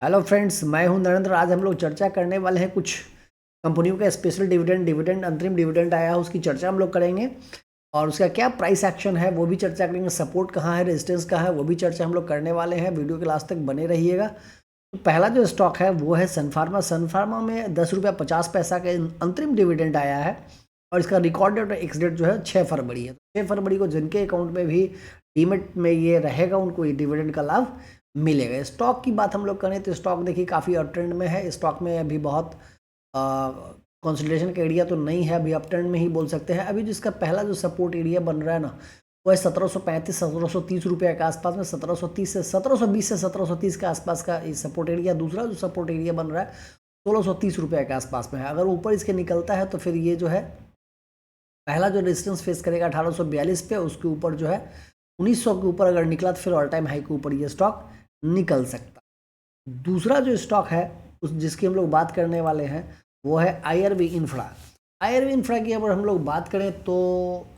Hello friends, मैं हूं नरेंद्र। आज हम लोग चर्चा करने वाले हैं कुछ कंपनियों का स्पेशल डिविडेंड अंतरिम डिविडेंड आया है, उसकी चर्चा हम लोग करेंगे और उसका क्या प्राइस एक्शन है वो भी चर्चा करेंगे। सपोर्ट कहाँ है, रेजिस्टेंस कहाँ है, वो भी चर्चा हम लोग करने वाले हैं। वीडियो के लास्ट तक बने रहिएगा। तो पहला जो स्टॉक है वो है सन फार्मा। सन फार्मा में 10 रुपया 50 पैसा का अंतरिम डिविडेंड आया है और इसका रिकॉर्ड डेट और एक्स डेट जो है 6 फरवरी है। 6 फरवरी को जिनके अकाउंट में भी डीमेट में ये रहेगा उनको ये डिविडेंड का लाभ मिलेगा। स्टॉक की बात हम लोग करें तो स्टॉक देखिए काफ़ी अप ट्रेंड में है। स्टॉक में अभी बहुत कंसोलिडेशन का एरिया तो नहीं है, अभी अप ट्रेंड में ही बोल सकते हैं। अभी जिसका पहला जो सपोर्ट एरिया बन रहा है ना वो है 1735-1730 रुपये के आसपास में। 1720 से 1730 के आसपास का ये सपोर्ट एरिया। दूसरा जो सपोर्ट एरिया बन रहा है 1630 रुपये के आसपास में है। अगर ऊपर इसके निकलता है तो फिर ये जो है पहला जो रेजिस्टेंस फेस करेगा 1842 पे, उसके ऊपर जो है 1900 के ऊपर अगर निकला तो फिर ऑल टाइम हाई के ऊपर ये स्टॉक निकल सकता। दूसरा जो स्टॉक है उस जिसकी हम लोग बात करने वाले हैं वो है आईआरबी इंफ्रा। आईआरबी इंफ्रा की अगर हम लोग बात करें तो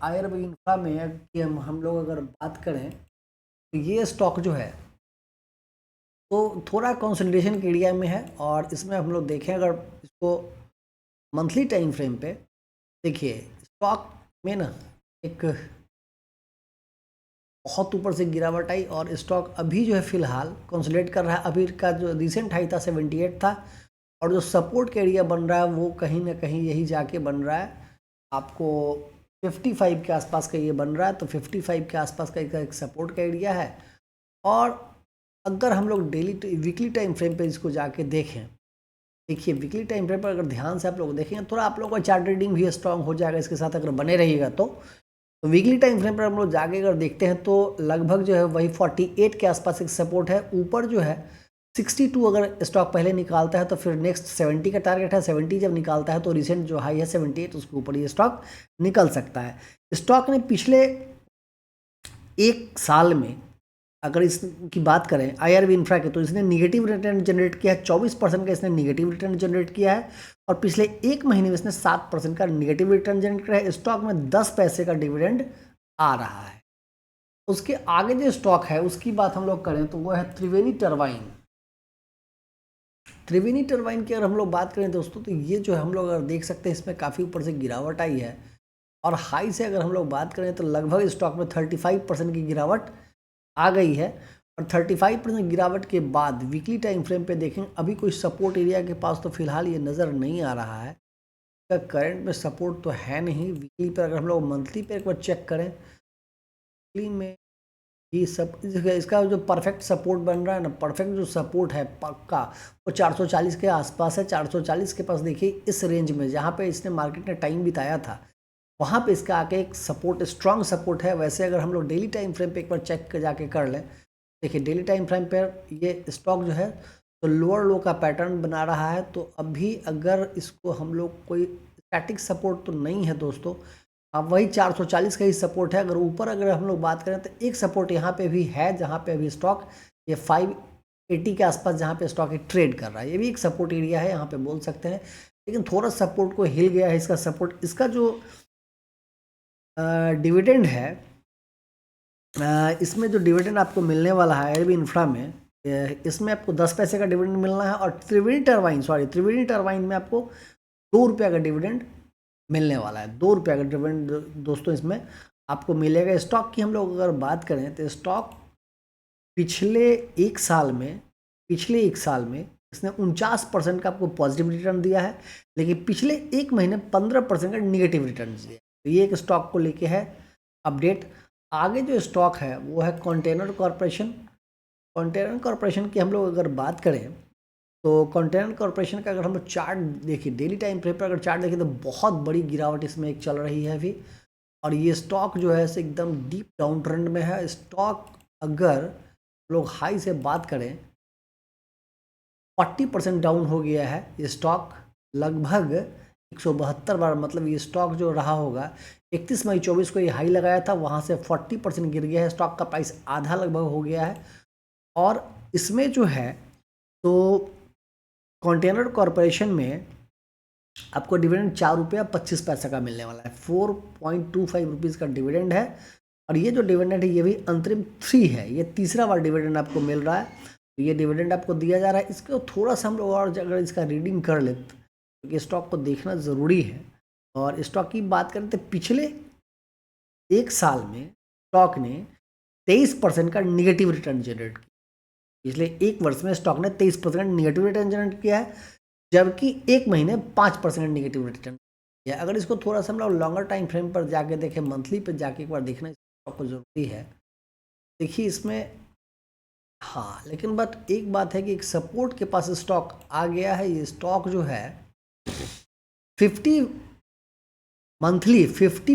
आईआरबी इंफ्रा में कि हम लोग अगर बात करें तो ये स्टॉक जो है तो थोड़ा कंसोलिडेशन के एरिया में है और इसमें हम लोग देखें अगर इसको मंथली टाइम फ्रेम पे देखिए स्टॉक में ना एक बहुत ऊपर से गिरावट आई और स्टॉक अभी जो है फिलहाल कंसोलिडेट कर रहा है। अभी का जो रिसेंट हाई था 78 था और जो सपोर्ट का एरिया बन रहा है वो कहीं ना कहीं यही जाके बन रहा है आपको 55 के आसपास का ये बन रहा है। तो 55 के आसपास का एक सपोर्ट का एरिया है। और अगर हम लोग वीकली टाइम फ्रेम पे इसको जाके देखें, देखिए वीकली टाइम फ्रेम पर अगर ध्यान से आप लोग देखेंगे थोड़ा आप लोगों का चार्ट रीडिंग भी स्ट्रांग हो जाएगा इसके साथ अगर बने रहिएगा तो वीकली टाइम फ्रेम पर हम लोग जाके अगर देखते हैं तो लगभग जो है वही 48 के आसपास एक सपोर्ट है। ऊपर जो है 62 अगर स्टॉक पहले निकालता है तो फिर नेक्स्ट 70 का टारगेट है। 70 जब निकालता है तो रिसेंट जो हाई है 78 उसके ऊपर ये स्टॉक निकल सकता है। स्टॉक ने पिछले एक साल में अगर इसकी बात करें आईआरबी इंफ्रा के तो इसने निगेटिव रिटर्न जनरेट किया है। 24% का इसने निगेटिव रिटर्न जनरेट किया है और पिछले एक महीने में इसने 7% का निगेटिव रिटर्न जनरेट किया है। स्टॉक में 10 पैसे का डिविडेंड आ रहा है। उसके आगे जो स्टॉक है उसकी बात हम लोग करें तो वो है त्रिवेणी टरबाइन। त्रिवेणी टरबाइन की अगर हम लोग बात करें दोस्तों तो ये जो है हम लोग अगर देख सकते हैं इसमें काफ़ी ऊपर से गिरावट आई है और हाई से अगर हम लोग बात करें तो लगभग स्टॉक में 35% की गिरावट आ गई है। और 35% गिरावट के बाद वीकली टाइम फ्रेम पे देखें अभी कोई सपोर्ट एरिया के पास तो फिलहाल ये नज़र नहीं आ रहा है। इसका करंट में सपोर्ट तो है नहीं। वीकली पर अगर हम लोग मंथली पे एक बार चेक करें वीकली में ये सब इसका जो परफेक्ट सपोर्ट बन रहा है ना, परफेक्ट जो सपोर्ट है पक्का वो 440 के आसपास है। 440 के पास देखिए इस रेंज में जहाँ पे इसने मार्केट में टाइम बिताया था वहाँ पे इसका आके एक सपोर्ट स्ट्रांग सपोर्ट है। वैसे अगर हम लोग डेली टाइम फ्रेम पे एक बार चेक जाके कर लें, देखिए डेली टाइम फ्रेम पर ये स्टॉक जो है तो लोअर लो का पैटर्न बना रहा है। तो अभी अगर इसको हम लोग कोई स्टैटिक सपोर्ट तो नहीं है दोस्तों, अब वही 440 का ही सपोर्ट है। अगर ऊपर अगर हम लोग बात करें तो एक सपोर्ट यहाँ पे भी है जहाँ पे अभी स्टॉक ये 580 के आसपास जहाँ पे स्टॉक एक ट्रेड कर रहा है। ये भी एक सपोर्ट एरिया है यहाँ पे बोल सकते हैं, लेकिन थोड़ा सपोर्ट को हिल गया है इसका सपोर्ट। इसका जो डिविडेंड है इसमें जो डिविडेंड आपको मिलने वाला है आईआरबी इंफ्रा में इसमें आपको 10 पैसे का डिविडेंड मिलना है और त्रिवेणी टरबाइन में आपको 2 रुपये का डिविडेंड मिलने वाला है। 2 रुपये का डिविडेंड दोस्तों इसमें आपको मिलेगा। स्टॉक की हम लोग अगर बात करें तो स्टॉक पिछले एक साल में इसने 49% का आपको पॉजिटिव रिटर्न दिया है, लेकिन पिछले एक महीने 15% का निगेटिव रिटर्न दिया। तो ये एक स्टॉक को लेके है अपडेट। आगे जो स्टॉक है वो है कंटेनर कॉरपोरेशन। कंटेनर कॉरपोरेशन की हम लोग अगर बात करें तो कंटेनर कॉरपोरेशन का अगर हम लोग चार्ट देखिए डेली टाइम फ्रेम पर अगर चार्ट देखें तो बहुत बड़ी गिरावट इसमें एक चल रही है अभी। और ये स्टॉक जो है एकदम डीप डाउन ट्रेंड में है। स्टॉक अगर लोग हाई से बात करें 40% डाउन हो गया है ये स्टॉक। लगभग 172 बार मतलब ये स्टॉक जो रहा होगा 31 मई 24 को ये हाई लगाया था, वहाँ से 40% गिर गया है। स्टॉक का प्राइस आधा लगभग हो गया है। और इसमें जो है तो कंटेनर कॉरपोरेशन में आपको डिविडेंड 4 रुपया 25 पैसा का मिलने वाला है। 4.25 रुपीज़ का डिविडेंड है। और ये जो डिविडेंड है ये भी अंतरिम 3 है, ये तीसरा बार डिविडेंड आपको मिल रहा है। तो ये डिविडेंड आपको दिया जा रहा है। इसको थोड़ा सा हम लोग और अगर इसका रीडिंग कर ले, क्योंकि स्टॉक को देखना ज़रूरी है। और स्टॉक की बात करें तो पिछले एक साल में स्टॉक ने 23% का निगेटिव रिटर्न जनरेट किया। पिछले एक वर्ष में स्टॉक ने 23% निगेटिव रिटर्न जनरेट किया है, जबकि एक महीने 5% निगेटिव रिटर्न किया। अगर इसको थोड़ा सा हम लोग लॉन्गर टाइम फ्रेम पर जाके देखें, मंथली पर जाके एक बार देखना स्टॉक को ज़रूरी है। देखिए इसमें हाँ, लेकिन बट एक बात है कि एक सपोर्ट के पास स्टॉक आ गया है। ये स्टॉक जो है 50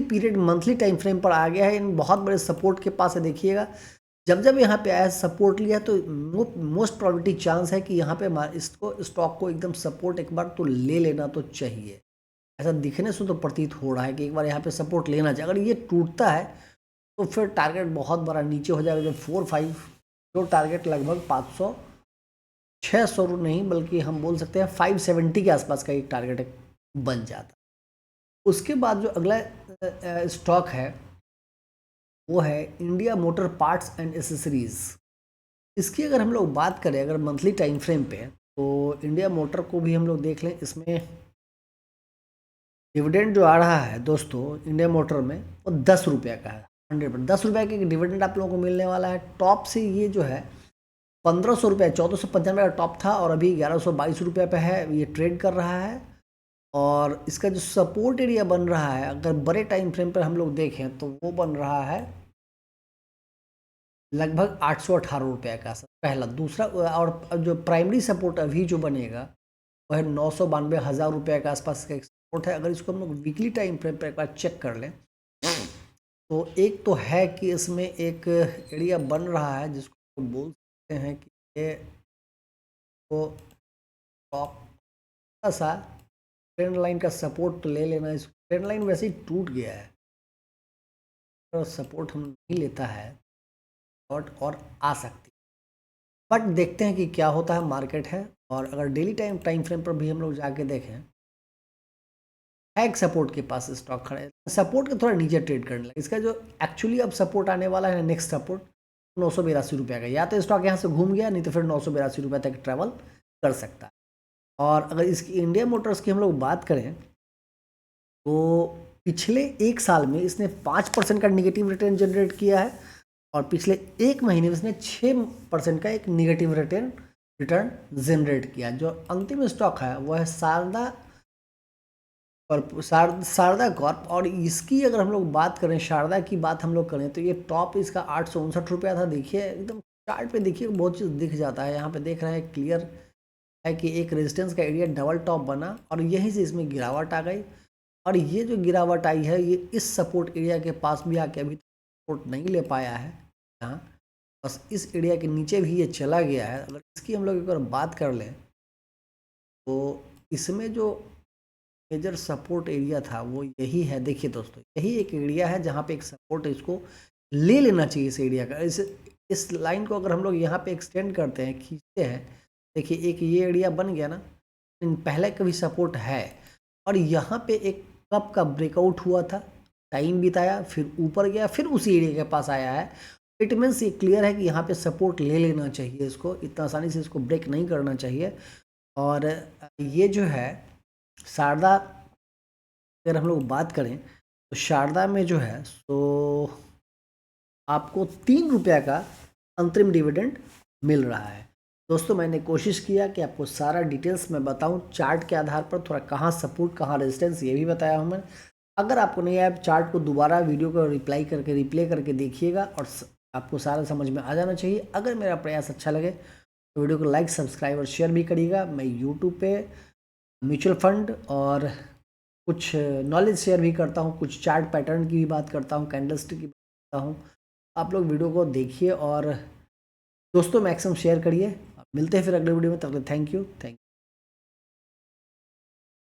पीरियड मंथली टाइम फ्रेम पर आ गया है। इन बहुत बड़े सपोर्ट के पास है। देखिएगा जब जब यहाँ पे आया सपोर्ट लिया तो मोस्ट प्रोबेबिलिटी चांस है कि यहाँ पे इसको स्टॉक को एकदम सपोर्ट एक बार तो ले लेना तो चाहिए। ऐसा दिखने से तो प्रतीत हो रहा है कि एक बार यहाँ पे सपोर्ट लेना चाहिए। अगर ये टूटता है तो फिर टारगेट बहुत बड़ा नीचे हो जाएगा। जो 4-5 जो टारगेट लगभग 500 600 नहीं बल्कि हम बोल सकते हैं 570 के आसपास का एक टारगेट बन जाता। उसके बाद जो अगला स्टॉक है वो है India motor parts and accessories. इसकी अगर हम लोग बात करें अगर मंथली टाइम फ्रेम पे, तो इंडिया मोटर को भी हम लोग देख लें। इसमें डिविडेंड जो आ रहा है दोस्तों इंडिया मोटर में वो 10 रुपये का है। 100 10 रुपये का डिविडेंड आप लोगों को मिलने वाला है। टॉप से ये जो है 1500 रुपये 1495 का टॉप था और अभी 1122 रुपये पे है। ये ट्रेड कर रहा है। और इसका जो सपोर्ट एरिया बन रहा है अगर बड़े टाइम फ्रेम पर हम लोग देखें तो वो बन रहा है लगभग 818 रुपये का पहला। दूसरा और जो प्राइमरी सपोर्ट अभी जो बनेगा वह 992,000 रुपये के आसपास का एक सपोर्ट है। अगर इसको हम लोग वीकली टाइम फ्रेम पर एक बार चेक कर लें तो एक तो है कि इसमें एक एरिया बन रहा है जिसको बोल सकते हैं कि ये तो टॉप सा ट्रेंड लाइन का सपोर्ट तो ले लेना। इस ट्रेंड लाइन वैसे ही टूट गया है तो सपोर्ट हम नहीं लेता है और आ सकती है। बट देखते हैं कि क्या होता है, मार्केट है। और अगर डेली टाइम फ्रेम पर भी हम लोग जाके देखें है एक सपोर्ट के पास स्टॉक खड़े, सपोर्ट के थोड़ा नीचे ट्रेड करने लगे। इसका जो एक्चुअली अब सपोर्ट आने वाला है नेक्स्ट सपोर्ट 982 रुपये का। या तो स्टॉक यहाँ से घूम गया नहीं तो फिर 982 रुपये तक ट्रैवल कर सकता है। और अगर इसकी इंडिया मोटर्स की हम लोग बात करें तो पिछले एक साल में इसने 5% का निगेटिव रिटर्न जनरेट किया है और पिछले एक महीने में इसने 6% का एक निगेटिव रिटर्न जनरेट किया। जो अंतिम स्टॉक है वह है शारदा कॉर्प। और इसकी अगर हम लोग बात करें, शारदा की बात हम लोग करें तो ये टॉप इसका 859 रुपया था। देखिए एकदम चार्ट पे देखिए बहुत चीज़ दिख जाता है। यहाँ पे देख रहे हैं क्लियर है कि एक रेजिस्टेंस का एरिया डबल टॉप बना और यहीं से इसमें गिरावट आ गई। और ये जो गिरावट आई है ये इस सपोर्ट एरिया के पास भी आके अभी सपोर्ट नहीं ले पाया है। यहाँ बस इस एरिया के नीचे भी ये चला गया है। अगर इसकी हम लोग एक बार बात कर लें तो इसमें जो मेजर सपोर्ट एरिया था वो यही है। देखिए दोस्तों यही एक एरिया है जहाँ पे एक सपोर्ट है, इसको ले लेना चाहिए इस एरिया का। इस लाइन को अगर हम लोग यहाँ पे एक्सटेंड करते हैं, खींचते हैं, देखिए एक ये एरिया बन गया ना, पहले का भी सपोर्ट है। और यहाँ पे एक कप का ब्रेकआउट हुआ था, टाइम बिताया, फिर ऊपर गया, फिर उसी एरिया के पास आया है। इट मीन्स ये क्लियर है कि यहाँ पे सपोर्ट ले लेना चाहिए। इसको इतना आसानी से इसको ब्रेक नहीं करना चाहिए। और ये जो है शारदा अगर हम लोग बात करें तो शारदा में जो है तो आपको 3 रुपये का अंतरिम डिविडेंड मिल रहा है। दोस्तों मैंने कोशिश किया कि आपको सारा डिटेल्स मैं बताऊं, चार्ट के आधार पर थोड़ा कहाँ सपोर्ट कहाँ रेजिस्टेंस ये भी बताया हूं मैं। अगर आपको नहीं आया चार्ट को दोबारा वीडियो को रिप्ले करके देखिएगा और आपको सारा समझ में आ जाना चाहिए। अगर मेरा प्रयास अच्छा लगे तो वीडियो को लाइक सब्सक्राइब और शेयर भी करिएगा। मैं यूट्यूब पे म्यूचुअल फंड और कुछ नॉलेज शेयर भी करता हूँ, कुछ चार्ट पैटर्न की भी बात करता हूँ, कैंडलस्टिक की बात करता हूँ। आप लोग वीडियो को देखिए और दोस्तों मैक्सिमम शेयर करिए। मिलते हैं फिर अगले वीडियो में, तब तक थैंक यू।